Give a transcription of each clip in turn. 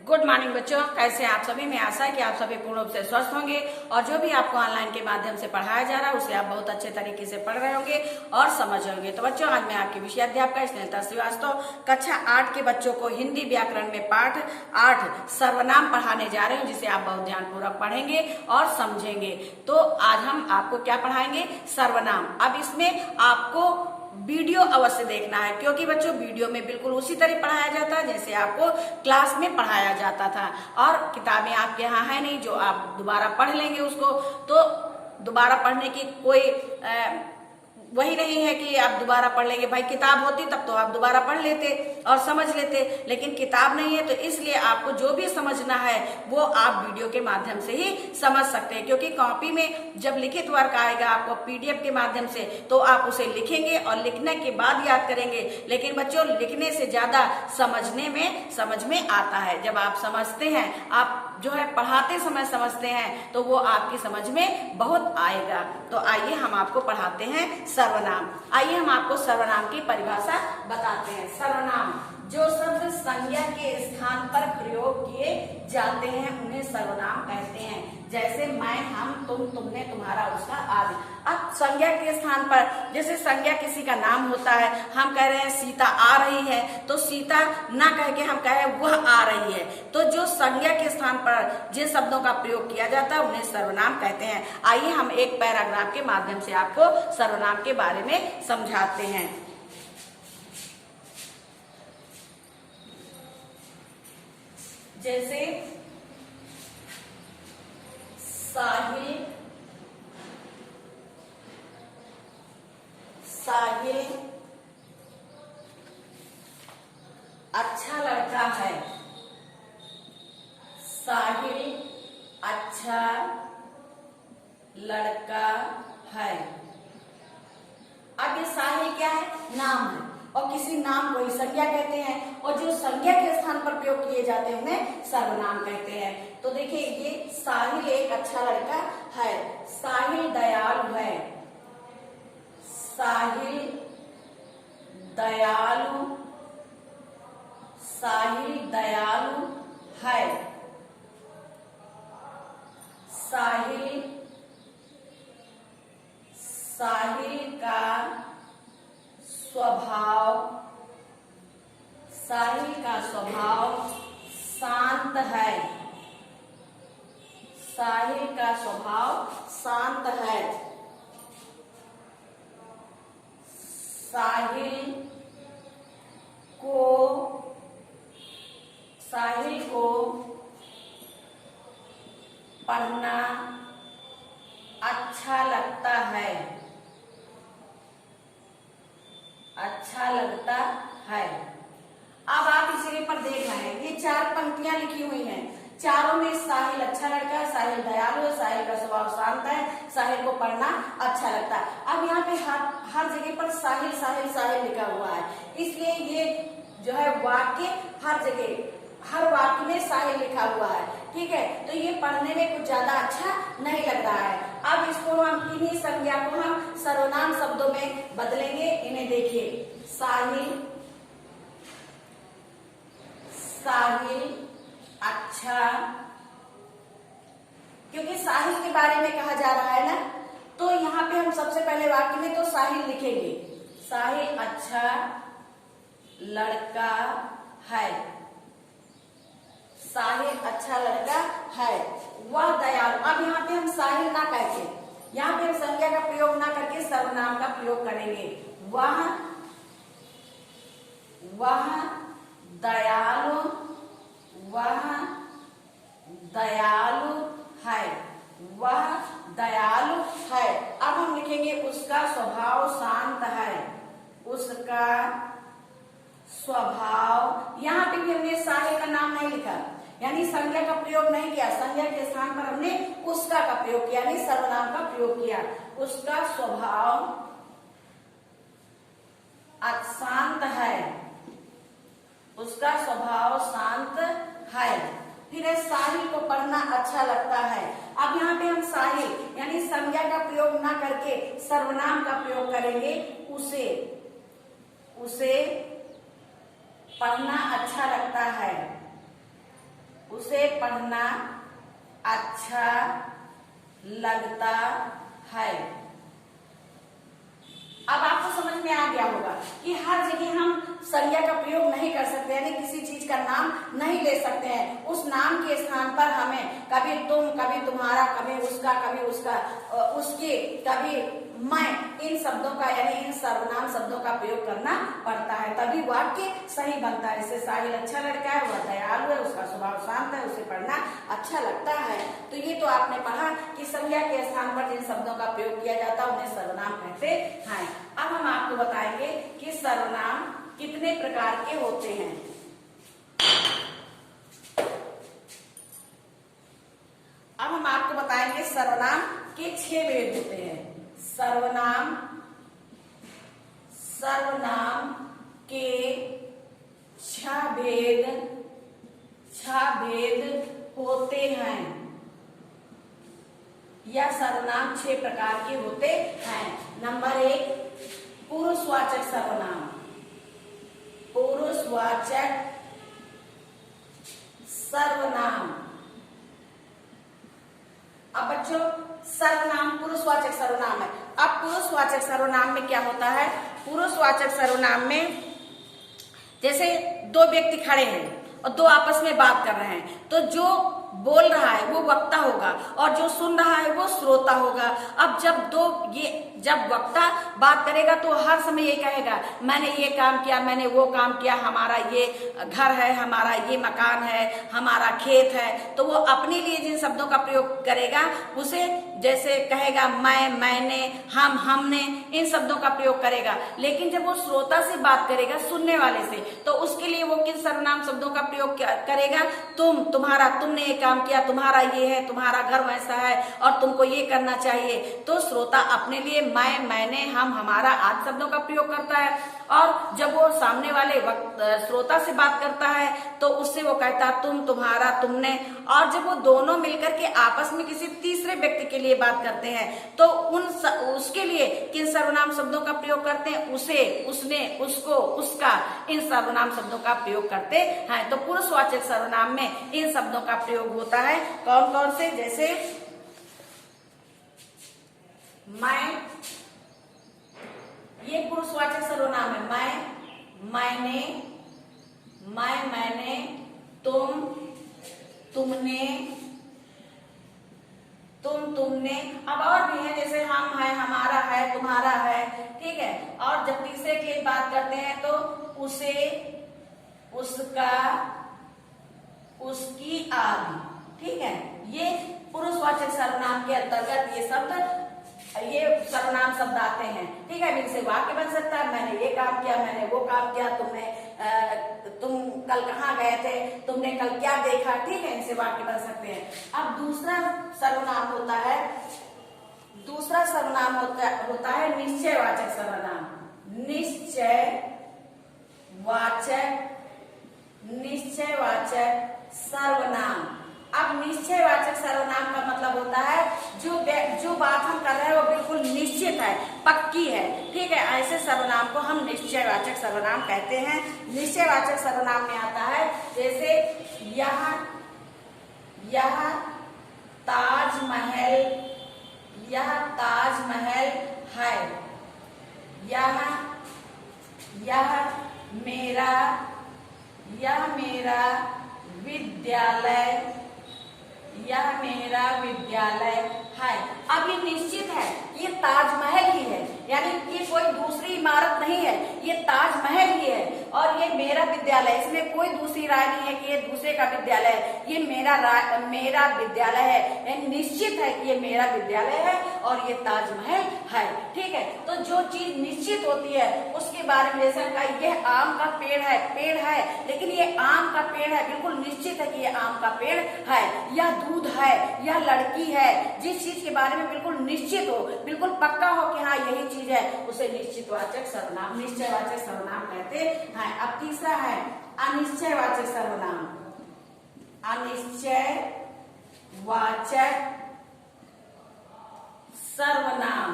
Good morning बच्चों, कैसे हैं आप सभी। मैं आशा है कि आप सभी पूर्ण रूप से स्वस्थ होंगे और जो भी आपको ऑनलाइन के माध्यम से पढ़ाया जा रहा है उसे आप बहुत अच्छे तरीके से पढ़ रहे होंगे और समझ रहे होंगे। तो बच्चों, आज मैं आपकी विषय अध्यापिका स्नेहलता श्रीवास्तव कक्षा 8 के बच्चों को हिंदी व्याकरण में पाठ 8 सर्वनाम पढ़ाने जा रही हूँ, जिसे आप बहुत ध्यानपूर्वक पढ़ेंगे और समझेंगे। तो आज हम आपको क्या पढ़ाएंगे? सर्वनाम। अब इसमें आपको वीडियो अवश्य देखना है, क्योंकि बच्चों वीडियो में बिल्कुल उसी तरह पढ़ाया जाता है जैसे आपको क्लास में पढ़ाया जाता था। और किताबें आपके यहाँ है नहीं जो आप दोबारा पढ़ लेंगे उसको, तो दोबारा पढ़ने की कोई वही नहीं है कि आप दोबारा पढ़ लेंगे। भाई किताब होती तब तो आप दोबारा पढ़ लेते और समझ लेते, लेकिन किताब नहीं है, तो इसलिए आपको जो भी समझना है वो आप वीडियो के माध्यम से ही समझ सकते हैं। क्योंकि कॉपी में जब लिखित वर्क आएगा आपको पीडीएफ के माध्यम से, तो आप उसे लिखेंगे और लिखने के बाद याद करेंगे। लेकिन बच्चों, लिखने से ज्यादा समझ में आता है। जब आप समझते हैं, आप जो है पढ़ाते समय समझते हैं, तो वो आपकी समझ में बहुत आएगा। तो आइए हम आपको पढ़ाते हैं सर्वनाम। आइए हम आपको सर्वनाम की परिभाषा बताते हैं। सर्वनाम जो शब्द संज्ञा के स्थान पर प्रयोग किए जाते हैं उन्हें सर्वनाम कहते हैं। जैसे मैं, हम, तुम, तुमने, तुम्हारा, उसका आदि। अब संज्ञा के स्थान पर, जैसे संज्ञा किसी का नाम होता है, हम कह रहे हैं सीता आ रही है, तो सीता ना कह के हम कह रहे हैं वह आ रही है। तो जो संज्ञा के स्थान पर जिन शब्दों का प्रयोग किया जाता है उन्हें सर्वनाम कहते हैं। आइए हम एक पैराग्राफ के माध्यम से आपको सर्वनाम के बारे में समझाते हैं। जैसे साहिल अच्छा लड़का है। साहिल अच्छा लड़का है। अब ये साहिल क्या है? नाम है, और किसी नाम को ही संज्ञा कहते हैं, और जो संज्ञा के स्थान पर प्रयोग किए जाते हैं उन्हें सर्वनाम कहते हैं। तो देखिए, ये साहिल एक अच्छा लड़का है, साहिल दयालु है, साहिल दयालु है, साहिल का स्वभाव शांत है, साहिल का स्वभाव शांत है, साहिल को पढ़ना अच्छा लगता है, अब आप इसी पर देख रहे हैं, ये 4 पंक्तियां लिखी हुई हैं। चारों में साहिल अच्छा लड़का है, साहिल दयालु है, साहिल का स्वभाव शांत है, साहिल को पढ़ना अच्छा लगता है। अब यहाँ पे हर जगह पर साहिल साहिल साहिल लिखा हुआ है, इसलिए ये जो है वाक्य हर जगह हर वाक्य में साहिल लिखा हुआ है। ठीक है, तो ये पढ़ने में कुछ ज्यादा अच्छा नहीं लग रहा है। अब इसको हम इन्हीं संज्ञा को हम सर्वनाम शब्दों में बदलेंगे। इन्हें देखिए, साहिल अच्छा, क्योंकि साहिल के बारे में कहा जा रहा है ना, तो यहाँ पे हम सबसे पहले वाक्य में तो साहिल लिखेंगे। साहिल अच्छा लड़का है, साहिल अच्छा लड़का है, वह दयालु। अब यहाँ पे हम साहिल ना कहके, यहाँ पे हम संज्ञा का प्रयोग ना करके सर्वनाम का प्रयोग करेंगे। वह दयालु है, अब हम लिखेंगे उसका स्वभाव शांत है, उसका स्वभाव। यहाँ पे भी हमने साहिल का नाम नहीं लिखा, यानी संज्ञा का प्रयोग नहीं किया, संज्ञा के स्थान पर हमने उसका का प्रयोग किया, यानी सर्वनाम का प्रयोग किया। उसका स्वभाव शांत है, उसका स्वभाव शांत है। फिर साहिल को पढ़ना अच्छा लगता है। अब यहाँ पे हम साहिल यानी संज्ञा का प्रयोग ना करके सर्वनाम का प्रयोग करेंगे। उसे पढ़ना अच्छा लगता है, उसे पढ़ना अच्छा लगता है। अब आपको समझ में आ गया होगा कि हर जगह हम संज्ञा का प्रयोग नहीं कर सकते, यानी किसी चीज का नाम नहीं ले सकते हैं। उस नाम के स्थान पर हमें कभी तुम, कभी तुम्हारा, कभी उसका, कभी उसका, उसके, कभी मैं, इन शब्दों का यानी इन सर्वनाम शब्दों का प्रयोग करना पड़ता है, तभी वाक्य सही बनता है। जैसे साहिल अच्छा लड़का है, वह दयालु है, उसका स्वभाव शांत है, उसे पढ़ना अच्छा लगता है। तो ये तो आपने पढ़ा कि संज्ञा के स्थान पर जिन शब्दों का प्रयोग किया जाता है उन्हें सर्वनाम कहते हैं। अब हम आपको बताएंगे कि सर्वनाम कितने प्रकार के होते हैं। अब हम आपको बताएंगे सर्वनाम के 6 भेद होते हैं। सर्वनाम के 6 भेद होते हैं, या सर्वनाम 6 प्रकार के होते हैं। नंबर 1, पुरुषवाचक सर्वनाम। पुरुषवाचक सर्वनाम। अब बच्चों, सर्वनाम पुरुषवाचक सर्वनाम है। अब पुरुषवाचक सर्वनाम में क्या होता है? पुरुषवाचक सर्वनाम में जैसे 2 व्यक्ति खड़े हैं और 2 आपस में बात कर रहे हैं, तो जो बोल रहा है वो वक्ता होगा और जो सुन रहा है वो श्रोता होगा। अब जब वक्ता बात करेगा तो हर समय ये कहेगा मैंने ये काम किया, मैंने वो काम किया, हमारा ये घर है, हमारा ये मकान है, हमारा खेत है। तो वो अपने लिए जिन शब्दों का प्रयोग करेगा उसे जैसे कहेगा मैं, मैंने, हम, हमने, इन शब्दों का प्रयोग करेगा। लेकिन जब वो श्रोता से बात करेगा, सुनने वाले से, तो उसके लिए वो किन सर्वनाम शब्दों का प्रयोग करेगा? तुम, तुम्हारा, तुमने ये काम किया, तुम्हारा ये है, तुम्हारा घर वैसा है और तुमको ये करना चाहिए। तो श्रोता अपने लिए मैं, मैंने, हम, हमारा आदि शब्दों का प्रयोग करता है। और जब वो सामने वाले श्रोता से बात करता है तो उससे वो कहता तुम, तुम्हारा, तुमने। और जब वो दोनों मिलकर के आपस में किसी तीसरे व्यक्ति के लिए बात करते हैं तो उसके लिए किन सर्वनाम शब्दों का प्रयोग करते हैं? उसे, उसने, उसको, उसका, इन सर्वनाम शब्दों का प्रयोग करते हैं। तो पुरुषवाचक सर्वनाम में इन शब्दों का प्रयोग होता है। कौन कौन से? जैसे मैं, ये पुरुषवाचक सर्वनाम है। मैं, मैंने, मैंने, तुम, तुमने, तुमने। अब और भी है, जैसे हम है, हमारा है, तुम्हारा है, ठीक है। और जब तीसरे के लिए बात करते हैं तो उसे, उसका, उसकी आदि, ठीक है। ये पुरुषवाचक सर्वनाम के अंतर्गत ये सर्वनाम शब्द आते हैं, ठीक है। इनसे वाक्य बन सकता है, मैंने ये काम किया, मैंने वो काम किया, तुम कल कहाँ गए थे, तुमने कल क्या देखा, ठीक है। इनसे वाक्य बन सकते हैं। अब दूसरा सर्वनाम होता है निश्चयवाचक सर्वनाम। निश्चयवाचक सर्वनाम। अब निश्चयवाचक सर्वनाम का मतलब होता है जो बात हम कर रहे हैं वो बिल्कुल निश्चित है, पक्की है, ठीक है। ऐसे सर्वनाम को हम निश्चयवाचक सर्वनाम कहते हैं। निश्चयवाचक सर्वनाम में आता है जैसे यह ताजमहल है, यह मेरा विद्यालय है। अब ये निश्चित है, ये ताजमहल ही है, यानी ये कोई दूसरी इमारत नहीं है, ये ताजमहल ही है। और ये मेरा विद्यालय, इसमें कोई दूसरी राय नहीं है कि ये दूसरे का विद्यालय है, ये मेरा विद्यालय है। ये निश्चित है कि ये मेरा विद्यालय है और ये ताजमहल है, ठीक है। तो जो चीज निश्चित होती है उसके बारे में, जैसे कहा यह आम का पेड़ है, लेकिन ये आम का पेड़ है, बिल्कुल निश्चित है कि ये आम का पेड़ है। यह दूध है, यह लड़की है, जिस चीज के बारे में बिल्कुल निश्चित हो, बिल्कुल पक्का हो कि हाँ यही चीज है, उसे निश्चयवाचक सर्वनाम कहते हैं। अब तीसरा है अनिश्चयवाचक सर्वनाम।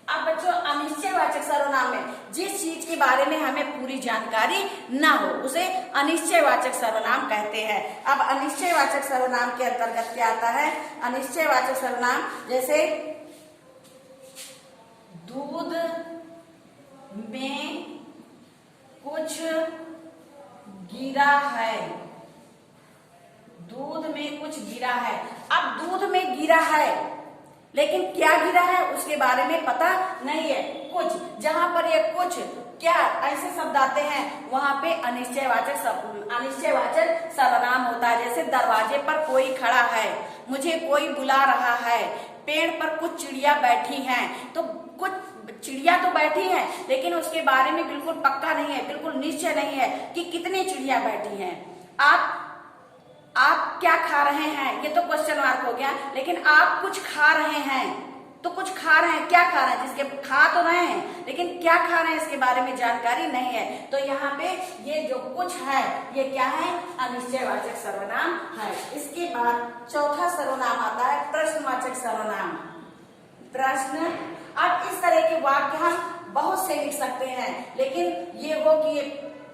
अब अब बच्चों अनिश्चयवाचक सर्वनाम में जिस चीज के बारे में हमें पूरी जानकारी ना हो उसे अनिश्चयवाचक सर्वनाम कहते हैं। अब अनिश्चयवाचक सर्वनाम के अंतर्गत क्या आता है? अनिश्चयवाचक सर्वनाम जैसे दूध में कुछ गिरा है, दूध में कुछ गिरा है। अब दूध में गिरा है लेकिन क्या गिरा है उसके बारे में पता नहीं है। कुछ, जहां पर ये कुछ क्या ऐसे शब्द आते हैं वहां पे अनिश्चयवाचक सर्वनाम होता है। जैसे दरवाजे पर कोई खड़ा है, मुझे कोई बुला रहा है, पेड़ पर कुछ चिड़िया बैठी हैं। तो कुछ चिड़िया तो बैठी है लेकिन उसके बारे में बिल्कुल पक्का नहीं है, बिल्कुल निश्चय नहीं है कि कितनी चिड़िया बैठी हैं। आप क्या खा रहे हैं, ये तो क्वेश्चन मार्क हो गया। लेकिन आप कुछ खा रहे हैं, तो कुछ खा रहे हैं, क्या खा रहे हैं? जिसके खा तो रहे हैं लेकिन क्या खा रहे हैं इसके बारे में जानकारी नहीं है। तो यहाँ पे ये जो कुछ है ये क्या है? अनिश्चयवाचक सर्वनाम है। इसके बाद चौथा सर्वनाम आता है प्रश्नवाचक सर्वनाम। प्रश्न, अब इस तरह के वाक्य हम बहुत से लिख सकते हैं लेकिन ये हो कि ये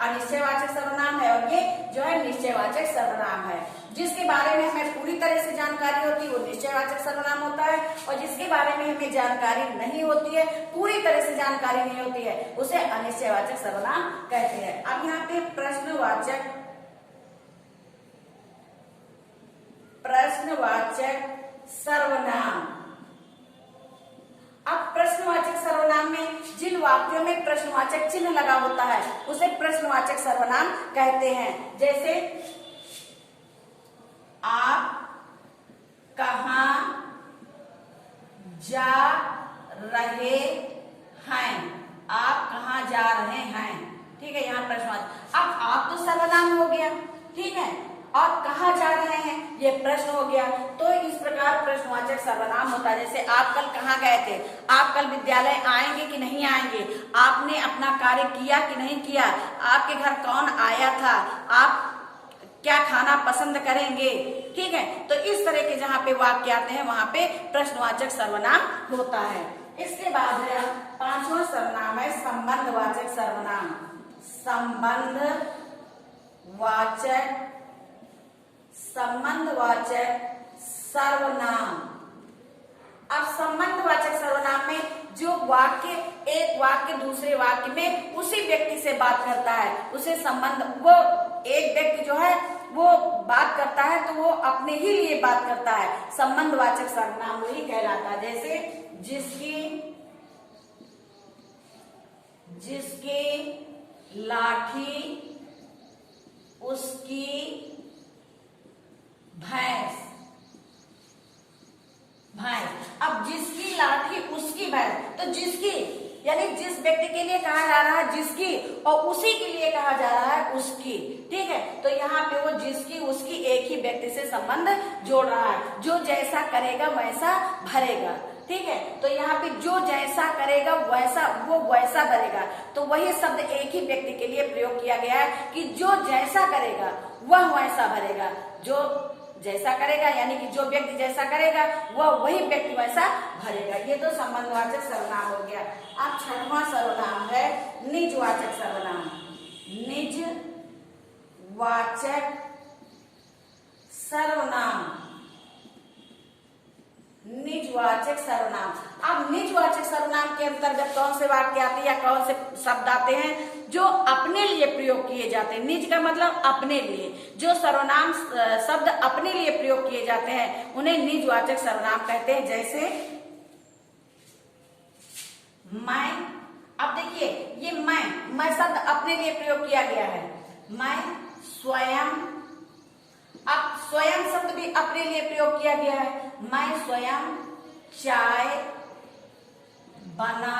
अनिश्चयवाचक सर्वनाम है और ये जो है निश्चयवाचक सर्वनाम है। जिसके बारे में हमें पूरी तरह से जानकारी होती है वो निश्चयवाचक सर्वनाम होता है, और जिसके बारे में हमें जानकारी नहीं होती है, पूरी तरह से जानकारी नहीं होती है, उसे अनिश्चयवाचक सर्वनाम कहते हैं। अब यहाँ पे प्रश्नवाचक सर्वनाम। अब प्रश्नवाचक सर्वनाम में जिन वाक्यों में प्रश्नवाचक चिन्ह लगा होता है उसे प्रश्नवाचक सर्वनाम कहते हैं। जैसे आप कहाँ जा रहे हैं, आप कहाँ जा रहे हैं, ठीक है, यहाँ प्रश्नवाचक। अब आप तो सर्वनाम हो गया, ठीक है, और कहाँ जा रहे हैं ये प्रश्न हो गया। तो इस प्रकार प्रश्नवाचक सर्वनाम होता है। जैसे आप कल कहाँ गए थे, आप कल विद्यालय आएंगे कि नहीं आएंगे, आपने अपना कार्य किया कि नहीं किया, आपके घर कौन आया था, आप क्या खाना पसंद करेंगे, ठीक है। तो इस तरह के जहाँ पे वाक्य आते हैं वहां पे प्रश्नवाचक सर्वनाम होता है। इसके बाद है पांचवा सर्वनाम है संबंधवाचक सर्वनाम। संबंधवाचक सर्वनाम। अब संबंधवाचक सर्वनाम में जो वाक्य एक वाक्य दूसरे वाक्य में उसी व्यक्ति से बात करता है उसे संबंध, वो एक व्यक्ति जो है वो बात करता है तो वो अपने ही लिए बात करता है, संबंधवाचक सर्वनाम वही कहलाता है। जैसे जिसकी लाठी उसकी भैंस। अब जिसकी लाठी उसकी भैंस, तो जिसकी यानी जिस व्यक्ति के लिए कहा जा रहा है जिसकी, और उसी के लिए कहा जा रहा है उसकी, ठीक है। तो यहाँ पे वो जिसकी उसकी एक ही व्यक्ति से संबंध जोड़ रहा है। जो जैसा करेगा वैसा भरेगा, ठीक है। तो यहाँ पे जो जैसा करेगा वैसा वो वैसा भरेगा, तो वही शब्द एक ही व्यक्ति के लिए प्रयोग किया गया है कि जो जैसा करेगा वह वैसा भरेगा। जो जैसा करेगा यानी कि जो व्यक्ति जैसा करेगा वह वही व्यक्ति वैसा भरेगा। ये तो संबंधवाचक सर्वनाम हो गया। अब छठवां सर्वनाम है निजवाचक सर्वनाम। निजवाचक सर्वनाम। निजवाचक सर्वनाम। अब निजवाचक सर्वनाम के अंतर्गत कौन से वाक्य आते हैं या कौन से शब्द आते हैं जो अपने लिए प्रयोग किए जाते हैं। निज का मतलब अपने लिए, जो सर्वनाम शब्द अपने लिए प्रयोग किए जाते हैं उन्हें निजवाचक सर्वनाम कहते हैं। जैसे मैं, अब देखिए ये मैं शब्द अपने लिए प्रयोग किया गया है। मैं स्वयं, अब स्वयं शब्द भी अपने लिए प्रयोग किया गया है। मैं स्वयं चाय बना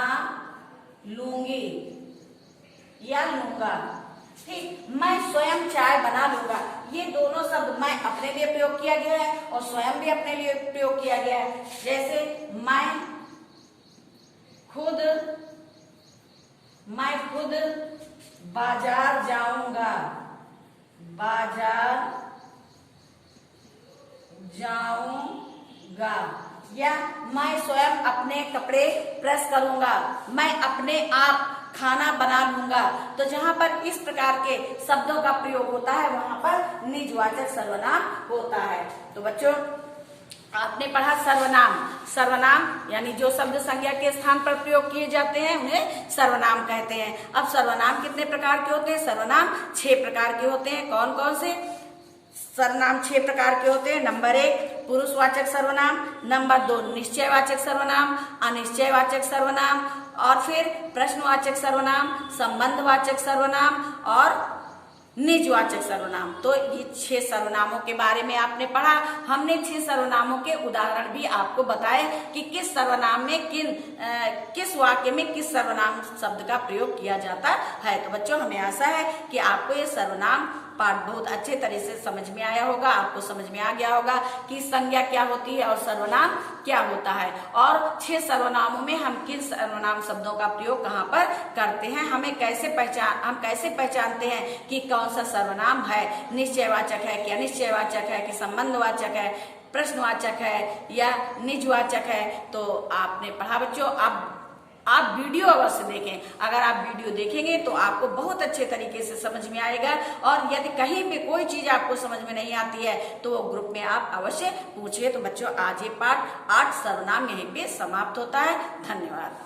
लूंगी या लूंगा, ठीक। मैं स्वयं चाय बना लूंगा, ये दोनों शब्द मैं अपने लिए प्रयोग किया गया है और स्वयं भी अपने लिए प्रयोग किया गया है। जैसे मैं खुद बाजार जाऊंगा, या मैं स्वयं अपने कपड़े प्रेस करूंगा, मैं अपने आप खाना बना लूंगा। तो जहां पर इस प्रकार के शब्दों का प्रयोग होता है वहां पर निजवाचक सर्वनाम होता है। तो बच्चों आपने पढ़ा सर्वनाम। सर्वनाम यानी जो शब्द संज्ञा के स्थान पर प्रयोग किए जाते हैं उन्हें सर्वनाम कहते हैं। अब सर्वनाम कितने प्रकार के होते हैं? सर्वनाम 6 प्रकार के होते हैं। कौन कौन से सर्वनाम 6 प्रकार के होते हैं? नंबर 1 पुरुषवाचक सर्वनाम, नंबर 2 निश्चयवाचक सर्वनाम, अनिश्चयवाचक सर्वनाम, और फिर प्रश्नवाचक सर्वनाम, संबंधवाचक सर्वनाम और निजवाचक सर्वनाम। तो ये 6 सर्वनामों के बारे में आपने पढ़ा। हमने 6 सर्वनामों के उदाहरण भी आपको बताए कि किस सर्वनाम में किस वाक्य में किस सर्वनाम शब्द का प्रयोग किया जाता है। तो बच्चों हमें आशा है कि आपको ये सर्वनाम पाठ बहुत अच्छे तरह से समझ में आया होगा, आपको समझ में आ गया होगा कि संज्ञा क्या होती है और सर्वनाम क्या होता है, और 6 सर्वनामों में हम किन सर्वनाम शब्दों का प्रयोग कहाँ पर करते हैं, हम कैसे पहचानते हैं कि कौन सा सर्वनाम है, निश्चयवाचक है कि अनिश्चयवाचक है कि संबंधवाचक है, प्रश्नवाचक है या निजवाचक है। तो आपने पढ़ा बच्चों। आप वीडियो अवश्य देखें। अगर आप वीडियो देखेंगे तो आपको बहुत अच्छे तरीके से समझ में आएगा, और यदि कहीं पे कोई चीज आपको समझ में नहीं आती है तो वो ग्रुप में आप अवश्य पूछिए। तो बच्चों आज ये पाठ 8 सर्वनाम यहीं पे समाप्त होता है। धन्यवाद।